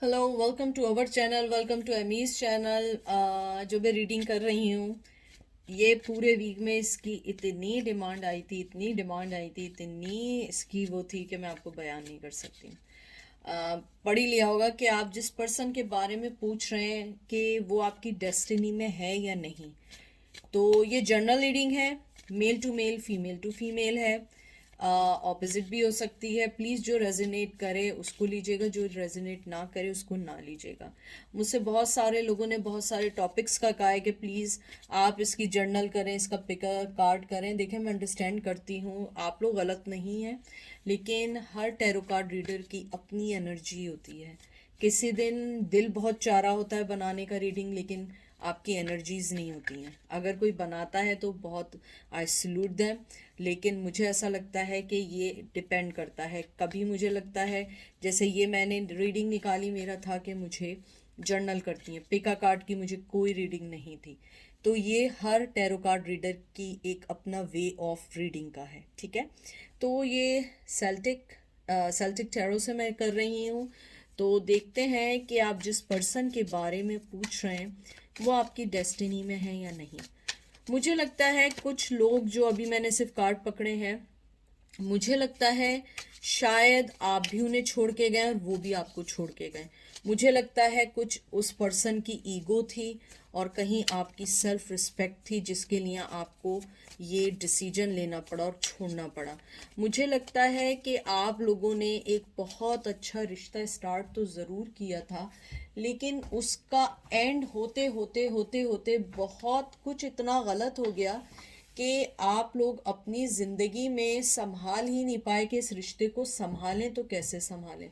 Hello, welcome to our channel, welcome to Amy's channel. जो मैं reading कर रही हूँ, ये पूरे वीक में इसकी इतनी डिमांड आई थी, इतनी डिमांड आई थी, इतनी इसकी वो थी कि मैं आपको बयान नहीं कर सकती हूँ। पढ़ ही लिया होगा कि आप जिस पर्सन के बारे में पूछ रहे हैं कि वो आपकी डेस्टिनी में है या नहीं। तो ये जर्नल रीडिंग है, male to male, female to female है, ऑपोजिट भी हो सकती है। प्लीज़ जो रेजोनेट करे उसको लीजिएगा, जो रेजोनेट ना करे उसको ना लीजिएगा। मुझसे बहुत सारे लोगों ने बहुत सारे टॉपिक्स का कहा है कि प्लीज़ आप इसकी जर्नल करें, इसका पिकर कार्ड करें। देखें, मैं अंडरस्टैंड करती हूँ, आप लोग गलत नहीं हैं, लेकिन हर टैरो कार्ड रीडर की अपनी एनर्जी होती है। किसी दिन दिल बहुत चाह रहा होता है बनाने का रीडिंग, लेकिन आपकी एनर्जीज नहीं होती हैं। अगर कोई बनाता है तो बहुत आई सल्यूट देम, लेकिन मुझे ऐसा लगता है कि ये डिपेंड करता है। कभी मुझे लगता है, जैसे ये मैंने रीडिंग निकाली, मेरा था कि मुझे जर्नल करती हैं, पिका कार्ड की मुझे कोई रीडिंग नहीं थी। तो ये हर टैरो कार्ड रीडर की एक अपना वे ऑफ रीडिंग का है, ठीक है। तो ये सेल्टिक सेल्टिक टैरो से मैं कर रही हूँ। तो देखते हैं कि आप जिस पर्सन के बारे में पूछ रहे हैं वो आपकी डेस्टिनी में है या नहीं। मुझे लगता है कुछ लोग, जो अभी मैंने सिर्फ कार्ड पकड़े हैं, मुझे लगता है शायद आप भी उन्हें छोड़ के गए और वो भी आपको छोड़ के गए। मुझे लगता है कुछ उस पर्सन की ईगो थी और कहीं आपकी सेल्फ रिस्पेक्ट थी, जिसके लिए आपको ये डिसीजन लेना पड़ा और छोड़ना पड़ा। मुझे लगता है कि आप लोगों ने एक बहुत अच्छा रिश्ता स्टार्ट तो ज़रूर किया था, लेकिन उसका एंड होते होते होते होते बहुत कुछ इतना गलत हो गया कि आप लोग अपनी ज़िंदगी में संभाल ही नहीं पाए कि इस रिश्ते को संभालें तो कैसे संभालें।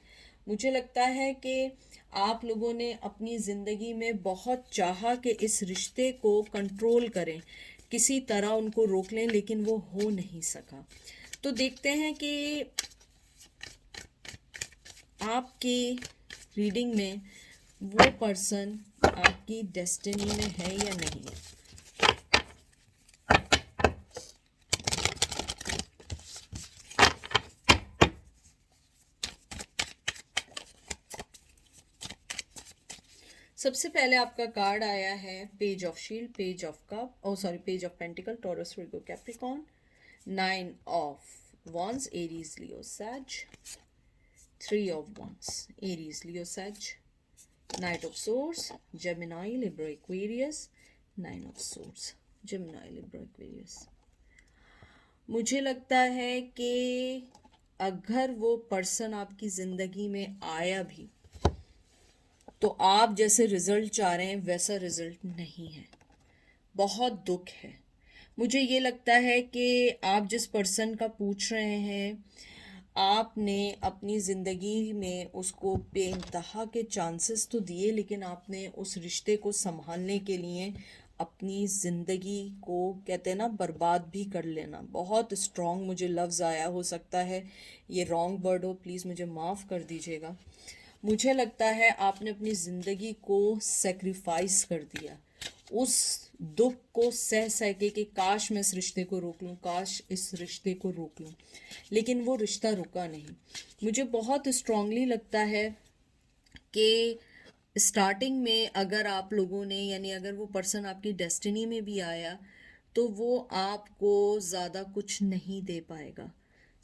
मुझे लगता है कि आप लोगों ने अपनी ज़िंदगी में बहुत चाहा कि इस रिश्ते को कंट्रोल करें, किसी तरह उनको रोक लें, लेकिन वो हो नहीं सका। तो देखते हैं कि आपकी रीडिंग में वो पर्सन आपकी डेस्टिनी में है या नहीं है। सबसे पहले आपका कार्ड आया है page of shield, page of cup, oh sorry, page of pentacle, Taurus, Virgo, Capricorn, nine of wands, Aries, Leo, Sag, three of wands, Aries, Leo, Sag, knight of swords, Gemini, Libra, Aquarius, nine of swords, Gemini, Libra, Aquarius. मुझे लगता है कि अगर वो person आपकी ज़िंदगी में आया भी तो आप जैसे रिजल्ट चाह रहे हैं वैसा रिजल्ट नहीं है। बहुत दुख है। मुझे ये लगता है कि आप जिस पर्सन का पूछ रहे हैं, आपने अपनी ज़िंदगी में उसको बेइंतहा के चांसेस तो दिए, लेकिन आपने उस रिश्ते को संभालने के लिए अपनी ज़िंदगी को, कहते हैं ना, बर्बाद भी कर लेना। बहुत स्ट्रॉन्ग मुझे लफ्ज़ आया, हो सकता है ये रॉन्ग वर्ड हो, प्लीज़ मुझे माफ़ कर दीजिएगा। मुझे लगता है आपने अपनी ज़िंदगी को सेक्रीफाइस कर दिया, उस दुख को सह सह के काश मैं इस रिश्ते को रोक लूँ, काश इस रिश्ते को रोक लूँ, लेकिन वो रिश्ता रुका नहीं। मुझे बहुत स्ट्रांगली लगता है कि स्टार्टिंग में अगर आप लोगों ने, यानी अगर वो पर्सन आपकी डेस्टिनी में भी आया, तो वो आपको ज़्यादा कुछ नहीं दे पाएगा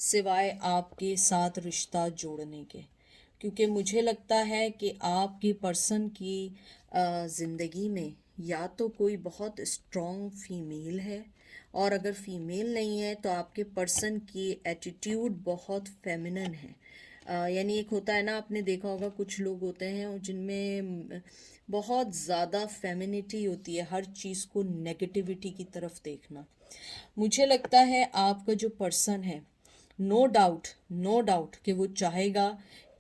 सिवाय आपके साथ रिश्ता जोड़ने के। क्योंकि मुझे लगता है कि आपकी पर्सन की ज़िंदगी में या तो कोई बहुत स्ट्रॉन्ग फीमेल है, और अगर फीमेल नहीं है तो आपके पर्सन की एटीट्यूड बहुत फेमिनन है। यानी एक होता है ना, आपने देखा होगा कुछ लोग होते हैं जिनमें बहुत ज़्यादा फेमिनिटी होती है, हर चीज़ को नेगेटिविटी की तरफ देखना। मुझे लगता है आपका जो पर्सन है, नो डाउट, नो डाउट कि वो चाहेगा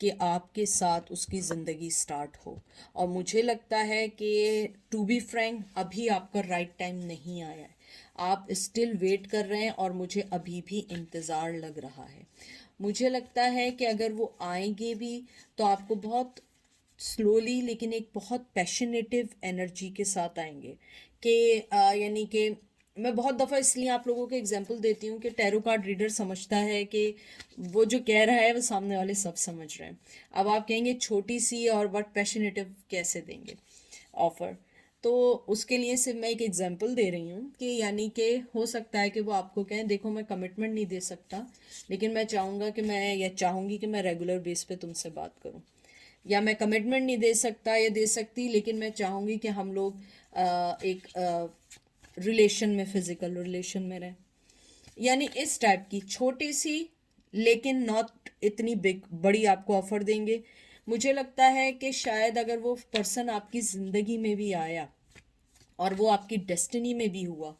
कि आपके साथ उसकी ज़िंदगी स्टार्ट हो। और मुझे लगता है कि टू बी फ्रैंक, अभी आपका राइट टाइम नहीं आया है। आप स्टिल वेट कर रहे हैं और मुझे अभी भी इंतज़ार लग रहा है। मुझे लगता है कि अगर वो आएंगे भी तो आपको बहुत स्लोली, लेकिन एक बहुत पैशनेटिव एनर्जी के साथ आएंगे कि यानी कि मैं बहुत दफ़ा इसलिए आप लोगों को एग्जांपल देती हूँ कि टैरो कार्ड रीडर समझता है कि वो जो कह रहा है वो सामने वाले सब समझ रहे हैं। अब आप कहेंगे छोटी सी और बट पैशनेटिव कैसे देंगे ऑफर, तो उसके लिए सिर्फ मैं एक एग्जांपल दे रही हूँ कि यानी कि हो सकता है कि वो आपको कहें देखो मैं कमिटमेंट नहीं दे सकता, लेकिन मैं चाहूँगा कि मैं या चाहूँगी कि मैं रेगुलर बेस पे तुमसे बात करूँ, या मैं कमिटमेंट नहीं दे सकता या दे सकती लेकिन मैं चाहूँगी कि हम लोग एक रिलेशन में, फिजिकल रिलेशन में रहें। यानी इस टाइप की छोटी सी लेकिन नॉट इतनी बिग बड़ी आपको ऑफर देंगे। मुझे लगता है कि शायद अगर वो पर्सन आपकी ज़िंदगी में भी आया और वो आपकी डेस्टिनी में भी हुआ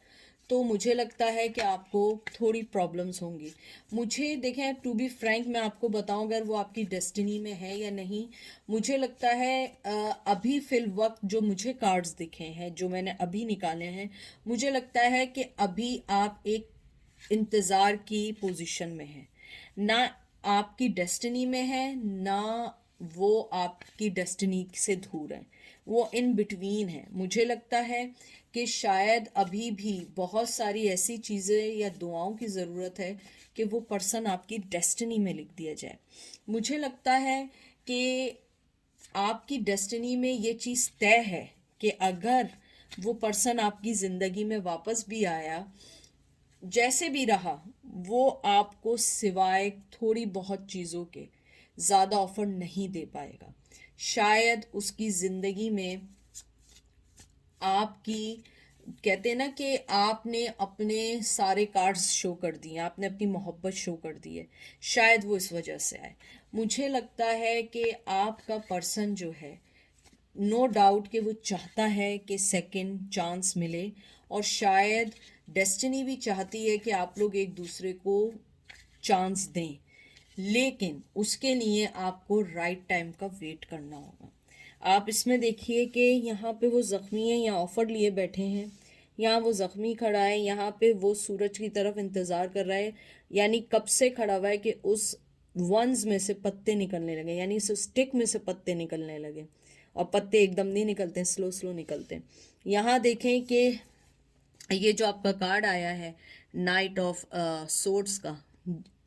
तो मुझे लगता है कि आपको थोड़ी प्रॉब्लम्स होंगी। मुझे देखें, टू बी फ्रैंक मैं आपको बताऊं अगर वो आपकी डेस्टिनी में है या नहीं, मुझे लगता है अभी फिल वक्त जो मुझे कार्ड्स दिखे हैं जो मैंने अभी निकाले हैं, मुझे लगता है कि अभी आप एक इंतज़ार की पोजीशन में हैं। ना आपकी डेस्टिनी में है, ना वो आपकी डेस्टिनी से दूर है, वो इन बिटवीन है। मुझे लगता है कि शायद अभी भी बहुत सारी ऐसी चीज़ें या दुआओं की ज़रूरत है कि वो पर्सन आपकी डेस्टिनी में लिख दिया जाए। मुझे लगता है कि आपकी डेस्टिनी में ये चीज़ तय है कि अगर वो पर्सन आपकी ज़िंदगी में वापस भी आया, जैसे भी रहा, वो आपको सिवाय थोड़ी बहुत चीज़ों के ज़्यादा ऑफर नहीं दे पाएगा। शायद उसकी ज़िंदगी में आपकी, कहते हैं ना कि आपने अपने सारे कार्ड्स शो कर दिए, आपने अपनी मोहब्बत शो कर दी है, शायद वो इस वजह से आए। मुझे लगता है कि आपका पर्सन जो है, नो डाउट कि वो चाहता है कि सेकंड चांस मिले, और शायद डेस्टिनी भी चाहती है कि आप लोग एक दूसरे को चांस दें, लेकिन उसके लिए आपको राइट टाइम का वेट करना होगा। आप इसमें देखिए कि यहाँ पे वो ज़ख्मी है, यहाँ ऑफर लिए बैठे हैं, यहाँ वो ज़ख्मी खड़ा है, यहाँ पे वो सूरज की तरफ इंतज़ार कर रहा है, यानी कब से खड़ा हुआ है कि उस वंस में से पत्ते निकलने लगे, यानी उस स्टिक में से पत्ते निकलने लगे। और पत्ते एकदम नहीं निकलते हैं, स्लो स्लो निकलते हैं। यहाँ देखें कि ये जो आपका कार्ड आया है नाइट ऑफ सोर्ड्स का,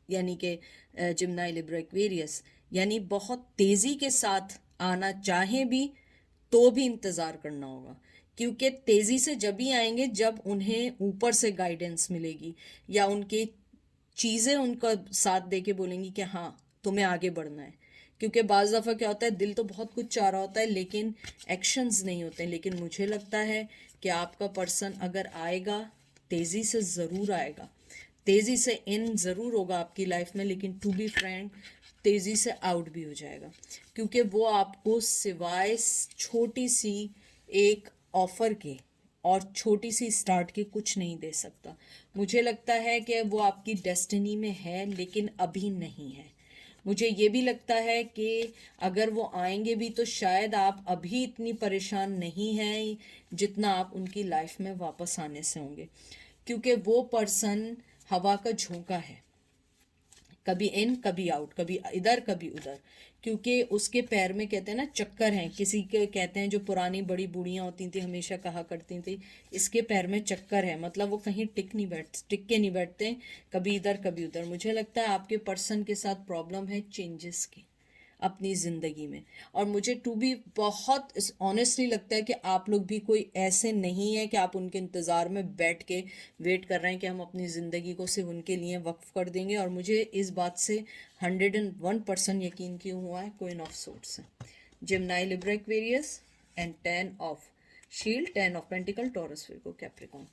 यानी कि जिम्नाई लिब्रा एक्वेरियस, यानी बहुत तेज़ी के साथ आना चाहें भी तो भी इंतज़ार करना होगा, क्योंकि तेज़ी से जब भी आएंगे जब उन्हें ऊपर से गाइडेंस मिलेगी या उनके चीज़ें उनका साथ दे के बोलेंगी कि हाँ तुम्हें आगे बढ़ना है। क्योंकि बाज़ दफ़ा क्या होता है, दिल तो बहुत कुछ चाह रहा होता है लेकिन एक्शंस नहीं होते। लेकिन मुझे लगता है कि आपका पर्सन अगर आएगा, तेज़ी से ज़रूर आएगा, तेज़ी से इन ज़रूर होगा आपकी लाइफ में, लेकिन टू बी फ्रैंक तेज़ी से आउट भी हो जाएगा, क्योंकि वो आपको सिवाय छोटी सी एक ऑफ़र के और छोटी सी स्टार्ट के कुछ नहीं दे सकता। मुझे लगता है कि वो आपकी डेस्टिनी में है लेकिन अभी नहीं है। मुझे ये भी लगता है कि अगर वो आएंगे भी तो शायद आप अभी इतनी परेशान नहीं हैं जितना आप उनकी लाइफ में वापस आने से होंगे, क्योंकि वो पर्सन हवा का झोंका है, कभी इन कभी आउट, कभी इधर कभी उधर, क्योंकि उसके पैर में कहते हैं ना चक्कर हैं। किसी के कहते हैं जो पुरानी बड़ी बूढ़ियाँ होती थी हमेशा कहा करती थी इसके पैर में चक्कर है, मतलब वो कहीं टिक के नहीं बैठते, कभी इधर कभी उधर। मुझे लगता है आपके पर्सन के साथ प्रॉब्लम है चेंजेस की अपनी ज़िंदगी में, और मुझे टू बी बहुत ऑनेस्टली लगता है कि आप लोग भी कोई ऐसे नहीं है कि आप उनके इंतज़ार में बैठ के वेट कर रहे हैं कि हम अपनी ज़िंदगी को सिर्फ उनके लिए वक्फ कर देंगे। और मुझे इस बात से 101% यकीन क्यों हुआ है, क्वीन ऑफ सोर्ड्स है, Gemini Libra Aquarius and 10 of shield, 10 of pentacle, Taurus Virgo Capricorn.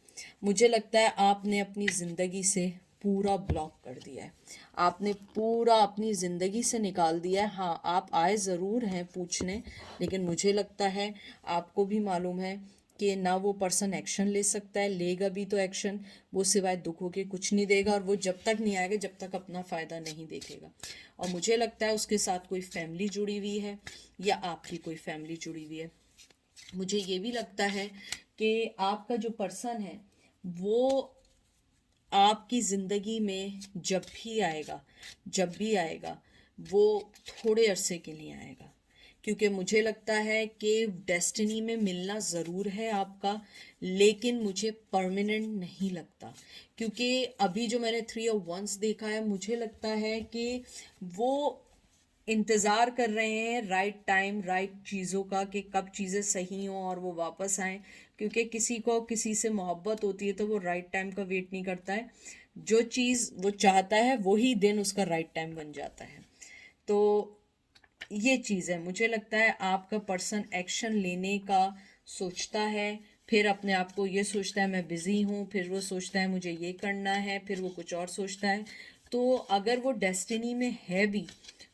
मुझे लगता है आपने अपनी ज़िंदगी से पूरा ब्लॉक कर दिया है, आपने पूरा अपनी ज़िंदगी से निकाल दिया है। हाँ, आप आए ज़रूर हैं पूछने, लेकिन मुझे लगता है आपको भी मालूम है कि ना वो पर्सन एक्शन ले सकता है, लेगा भी तो एक्शन वो सिवाय दुखों के कुछ नहीं देगा, और वो जब तक नहीं आएगा जब तक अपना फ़ायदा नहीं देखेगा। और मुझे लगता है उसके साथ कोई फैमिली जुड़ी हुई है या आपकी कोई फैमिली जुड़ी हुई है। मुझे ये भी लगता है कि आपका जो पर्सन है वो आपकी ज़िंदगी में जब भी आएगा, जब भी आएगा वो थोड़े अरसे के लिए आएगा, क्योंकि मुझे लगता है कि डेस्टिनी में मिलना ज़रूर है आपका, लेकिन मुझे परमानेंट नहीं लगता। क्योंकि अभी जो मैंने 3 of Wands देखा है, मुझे लगता है कि वो इंतज़ार कर रहे हैं राइट टाइम राइट चीज़ों का, कि कब चीज़ें सही हों और वो वापस आएँ। क्योंकि किसी को किसी से मोहब्बत होती है तो वो राइट टाइम का वेट नहीं करता है, जो चीज़ वो चाहता है वही दिन उसका राइट टाइम बन जाता है। तो ये चीज़ है, मुझे लगता है आपका पर्सन एक्शन लेने का सोचता है, फिर अपने आप को ये सोचता है मैं बिज़ी हूँ, फिर वो सोचता है मुझे ये करना है, फिर वो कुछ और सोचता है। तो अगर वो डेस्टिनी में है भी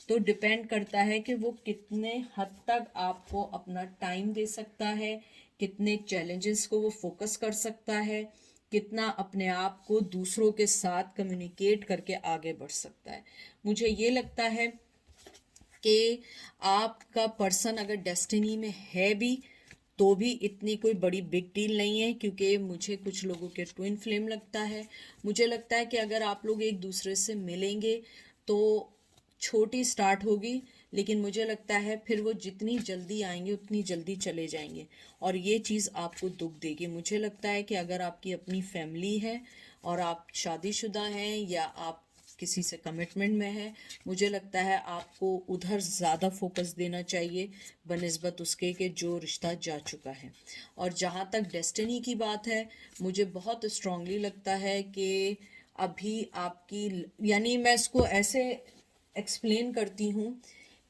तो डिपेंड करता है कि वो कितने हद तक आपको अपना टाइम दे सकता है, कितने चैलेंजेस को वो फोकस कर सकता है, कितना अपने आप को दूसरों के साथ कम्युनिकेट करके आगे बढ़ सकता है। मुझे ये लगता है कि आपका पर्सन अगर डेस्टिनी में है भी तो भी इतनी कोई बड़ी बिग डील नहीं है, क्योंकि मुझे कुछ लोगों के ट्विन फ्लेम लगता है। मुझे लगता है कि अगर आप लोग एक दूसरे से मिलेंगे तो छोटी स्टार्ट होगी, लेकिन मुझे लगता है फिर वो जितनी जल्दी आएंगे उतनी जल्दी चले जाएंगे, और ये चीज़ आपको दुख देगी। मुझे लगता है कि अगर आपकी अपनी फैमिली है और आप शादीशुदा हैं या आप किसी से कमिटमेंट में है, मुझे लगता है आपको उधर ज़्यादा फोकस देना चाहिए बनिस्बत उसके कि जो रिश्ता जा चुका है। और जहाँ तक डेस्टिनी की बात है, मुझे बहुत स्ट्रांगली लगता है कि अभी आपकी, यानी मैं इसको ऐसे एक्सप्लेन करती हूँ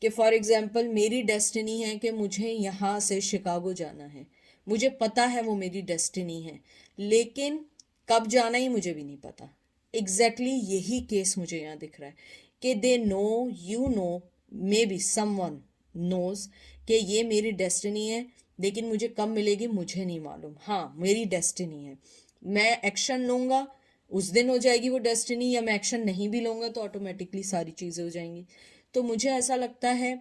कि फॉर एग्ज़ाम्पल मेरी डेस्टिनी है कि मुझे यहाँ से शिकागो जाना है, मुझे पता है वो मेरी डेस्टिनी है, लेकिन कब जाना ही मुझे भी नहीं पता। यही केस मुझे यहाँ दिख रहा है कि they know, you know, maybe someone knows कि ये मेरी डेस्टिनी है, लेकिन मुझे कब मिलेगी मुझे नहीं मालूम। हाँ, मेरी डेस्टिनी है, मैं एक्शन लूँगा उस दिन हो जाएगी वो डेस्टिनी, या मैं एक्शन नहीं भी लूँगा तो ऑटोमेटिकली सारी चीज़ें हो जाएंगी। तो मुझे ऐसा लगता है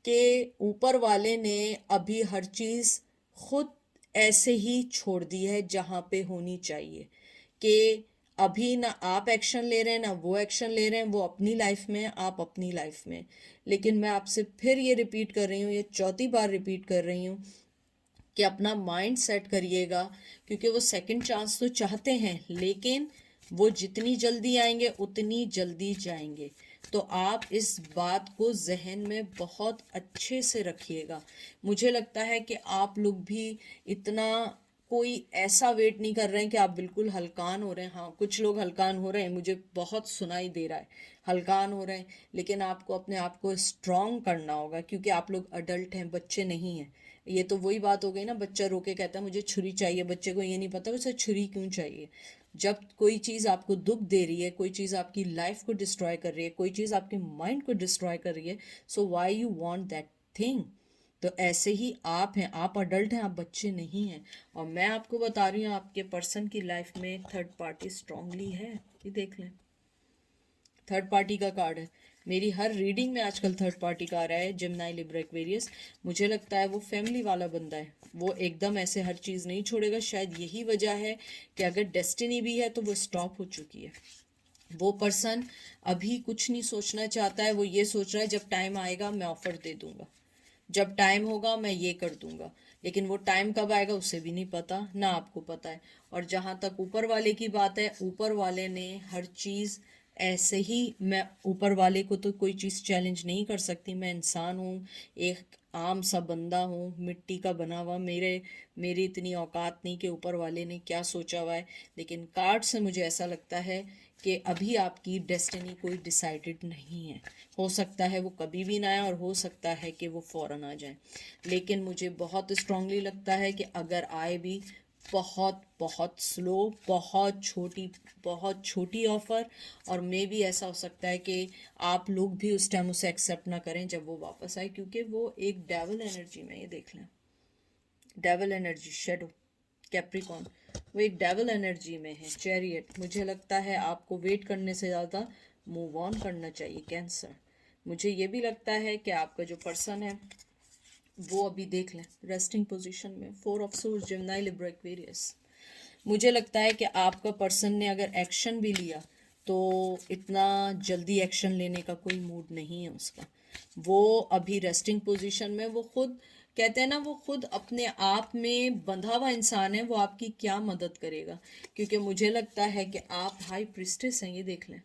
कि ऊपर वाले ने अभी हर चीज़ खुद ऐसे ही छोड़ दी है जहाँ पे होनी चाहिए, कि अभी ना आप एक्शन ले रहे हैं ना वो एक्शन ले रहे हैं, वो अपनी लाइफ में, आप अपनी लाइफ में। लेकिन मैं आपसे फिर ये रिपीट कर रही हूँ, ये चौथी बार रिपीट कर रही हूँ कि अपना माइंड सेट करिएगा, क्योंकि वो सेकंड चांस तो चाहते हैं, लेकिन वो जितनी जल्दी आएंगे उतनी जल्दी जाएंगे। तो आप इस बात को जहन में बहुत अच्छे से रखिएगा। मुझे लगता है कि आप लोग भी इतना कोई ऐसा वेट नहीं कर रहे हैं कि आप बिल्कुल हलकान हो रहे हैं। हाँ, कुछ लोग हलकान हो रहे हैं, मुझे बहुत सुनाई दे रहा है हलकान हो रहे हैं, लेकिन आपको अपने आप को स्ट्रॉन्ग करना होगा, क्योंकि आप लोग अडल्ट हैं, बच्चे नहीं हैं। ये तो वही बात हो गई ना, बच्चा रो के कहता है मुझे छुरी चाहिए, बच्चे को ये नहीं पता उसे छुरी क्यों चाहिए। जब कोई चीज़ आपको दुख दे रही है, कोई चीज़ आपकी लाइफ को डिस्ट्रॉय कर रही है, कोई चीज़ आपके माइंड को डिस्ट्रॉय कर रही है, so why you want that thing. तो ऐसे ही आप हैं, आप अडल्ट हैं, आप बच्चे नहीं हैं। और मैं आपको बता रही हूँ आपके पर्सन की लाइफ में थर्ड पार्टी स्ट्रांगली है, ये देख लें। थर्ड पार्टी का कार्ड है, मेरी हर रीडिंग में आजकल थर्ड पार्टी का आ रहा है, जिम्नाई लिब्रा एक्वेरियस। मुझे लगता है वो फैमिली वाला बंदा है, वो एकदम ऐसे हर चीज़ नहीं छोड़ेगा। शायद यही वजह है कि अगर डेस्टिनी भी है तो वो स्टॉप हो चुकी है। वो पर्सन अभी कुछ नहीं सोचना चाहता है, वो ये सोच रहा है जब टाइम आएगा मैं ऑफर दे दूंगा, जब टाइम होगा मैं ये कर दूंगा। लेकिन वो टाइम कब आएगा उसे भी नहीं पता, ना आपको पता है। और जहाँ तक ऊपर वाले की बात है, ऊपर वाले ने हर चीज़ ऐसे ही, मैं ऊपर वाले को तो कोई चीज़ चैलेंज नहीं कर सकती, मैं इंसान हूँ, एक आम सा बंदा हूँ, मिट्टी का बना हुआ। मेरी इतनी औकात नहीं कि ऊपर वाले ने क्या सोचा हुआ है। लेकिन कार्ड से मुझे ऐसा लगता है कि अभी आपकी डेस्टिनी कोई डिसाइडेड नहीं है। हो सकता है वो कभी भी ना आए, और हो सकता है कि वो फौरन आ जाए। लेकिन मुझे बहुत स्ट्रांगली लगता है कि अगर आए भी, बहुत बहुत स्लो, बहुत छोटी ऑफ़र। और मे भी ऐसा हो सकता है कि आप लोग भी उस टाइम उसे एक्सेप्ट ना करें जब वो वापस आए, क्योंकि वो एक डेविल एनर्जी में, ये देख लें, डेविल एनर्जी, शेडो, कैप्रिकॉन, वो एक डेविल एनर्जी में है, चैरियट। मुझे लगता है आपको वेट करने से ज़्यादा मूव ऑन करना चाहिए, कैंसर। मुझे ये भी लगता है कि आपका जो पर्सन है वो अभी देख लें रेस्टिंग पोजीशन में, 4 of Swords, Gemini, Libra, Aquarius. मुझे लगता है कि आपका पर्सन ने अगर एक्शन भी लिया तो इतना जल्दी एक्शन लेने का कोई मूड नहीं है उसका। वो अभी रेस्टिंग पोजीशन में, वो खुद कहते हैं ना, वो खुद अपने आप में बंधा हुआ इंसान है, वो आपकी क्या मदद करेगा? क्योंकि मुझे लगता है कि आप हाई प्रिस्टेस हैं, ये देख लें।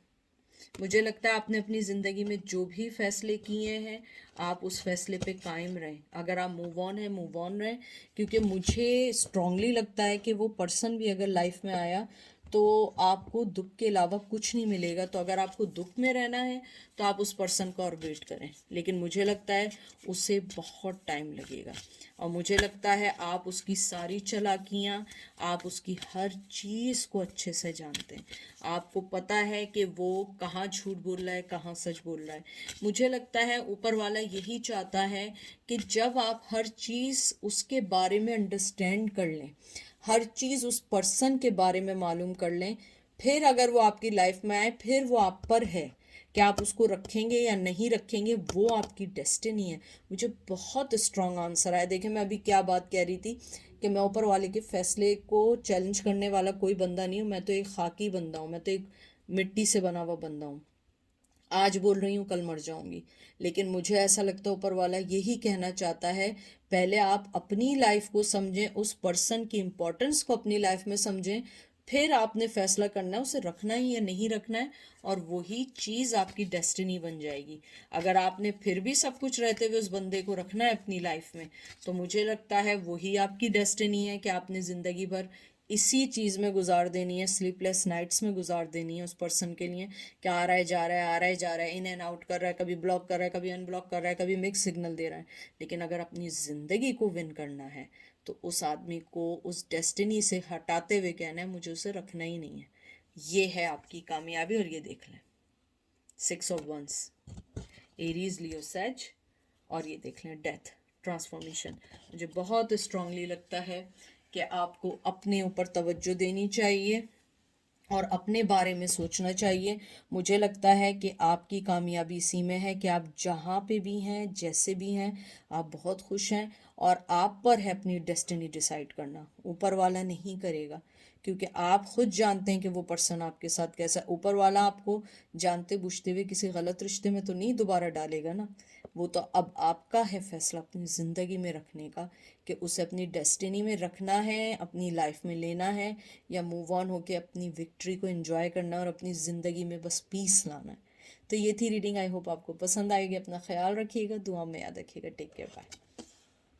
मुझे लगता है आपने अपनी ज़िंदगी में जो भी फैसले किए हैं, आप उस फैसले पे कायम रहें। अगर आप मूव ऑन है, मूव ऑन रहें, क्योंकि मुझे स्ट्रांगली लगता है कि वो पर्सन भी अगर लाइफ में आया तो आपको दुख के अलावा कुछ नहीं मिलेगा। तो अगर आपको दुख में रहना है तो आप उस पर्सन का और वेट करें, लेकिन मुझे लगता है उसे बहुत टाइम लगेगा। और मुझे लगता है आप उसकी सारी चालाकियाँ, आप उसकी हर चीज़ को अच्छे से जानते हैं। आपको पता है कि वो कहाँ झूठ बोल रहा है, कहाँ सच बोल रहा है। मुझे लगता है ऊपर वाला यही चाहता है कि जब आप हर चीज़ उसके बारे में अंडरस्टैंड कर लें, हर चीज़ उस पर्सन के बारे में मालूम कर लें, फिर अगर वो आपकी लाइफ में आए, फिर वो आप पर है कि आप उसको रखेंगे या नहीं रखेंगे, वो आपकी डेस्टिनी है। मुझे बहुत स्ट्रांग आंसर आया। देखिए मैं अभी क्या बात कह रही थी कि मैं ऊपर वाले के फैसले को चैलेंज करने वाला कोई बंदा नहीं हूँ। मैं तो एक खाकी बंदा हूँ, मैं तो एक मिट्टी से बना हुआ बंदा हूँ। आज बोल रही हूँ, कल मर जाऊंगी। लेकिन मुझे ऐसा लगता है ऊपर वाला यही कहना चाहता है, पहले आप अपनी लाइफ को समझें, उस पर्सन की इम्पोर्टेंस को अपनी लाइफ में समझें, फिर आपने फैसला करना है उसे रखना है या नहीं रखना है, और वही चीज़ आपकी डेस्टिनी बन जाएगी। अगर आपने फिर भी सब कुछ रहते हुए उस बंदे को रखना है अपनी लाइफ में, तो मुझे लगता है वही आपकी डेस्टिनी है कि आपने ज़िंदगी भर इसी चीज़ में गुजार देनी है, स्लीपलेस नाइट्स में गुजार देनी है उस पर्सन के लिए। क्या आ रहा है जा रहा है, आ रहा है जा रहा है, इन एंड आउट कर रहा है, कभी ब्लॉक कर रहा है, कभी अनब्लॉक कर रहा है, कभी मिक्स सिग्नल दे रहा है। लेकिन अगर अपनी ज़िंदगी को विन करना है तो उस आदमी को उस डेस्टिनी से हटाते हुए कहना है मुझे उसे रखना ही नहीं है। ये है आपकी कामयाबी। और ये देख लें, 6 ऑफ वंस, एरीज, लियो, सैज, और ये देख लें डेथ, ट्रांसफॉर्मेशन। मुझे बहुत स्ट्रांगली लगता है कि आपको अपने ऊपर तवज्जो देनी चाहिए और अपने बारे में सोचना चाहिए। मुझे लगता है कि आपकी कामयाबी इसी में है कि आप जहाँ पे भी हैं, जैसे भी हैं, आप बहुत खुश हैं, और आप पर है अपनी डेस्टिनी डिसाइड करना, ऊपर वाला नहीं करेगा। क्योंकि आप खुद जानते हैं कि वो पर्सन आपके साथ कैसा है। ऊपर वाला आपको जानते बूझते हुए किसी गलत रिश्ते में तो नहीं दोबारा डालेगा ना। वो तो अब आपका है फैसला अपनी ज़िंदगी में रखने का, कि उसे अपनी डेस्टिनी में रखना है, अपनी लाइफ में लेना है, या मूव ऑन होके अपनी विक्ट्री को एंजॉय करना है और अपनी ज़िंदगी में बस पीस लाना है। तो ये थी रीडिंग। आई होप आपको पसंद आएगी। अपना ख्याल रखिएगा, दुआ में याद रखिएगा। Take care, bye.